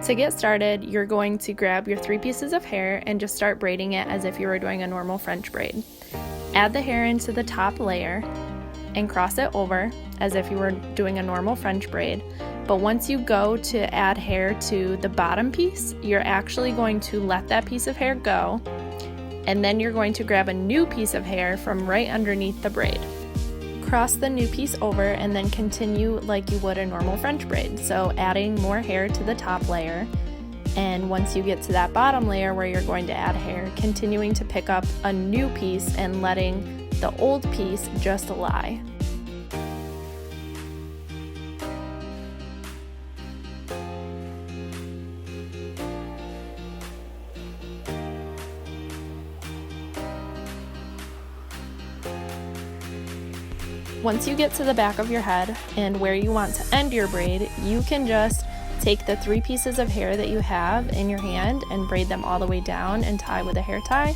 To get started, you're going to grab your 3 pieces of hair and just start braiding it as if you were doing a normal French braid. Add the hair into the top layer and cross it over as if you were doing a normal French braid. But once you go to add hair to the bottom piece, you're actually going to let that piece of hair go, and then you're going to grab a new piece of hair from right underneath the braid. Cross the new piece over and then continue like you would a normal French braid. So adding more hair to the top layer, and once you get to that bottom layer where you're going to add hair, continuing to pick up a new piece and letting the old piece just lie. Once you get to the back of your head and where you want to end your braid, you can just take the 3 pieces of hair that you have in your hand and braid them all the way down and tie with a hair tie,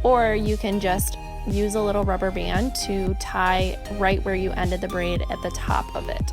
or you can just use a little rubber band to tie right where you ended the braid at the top of it.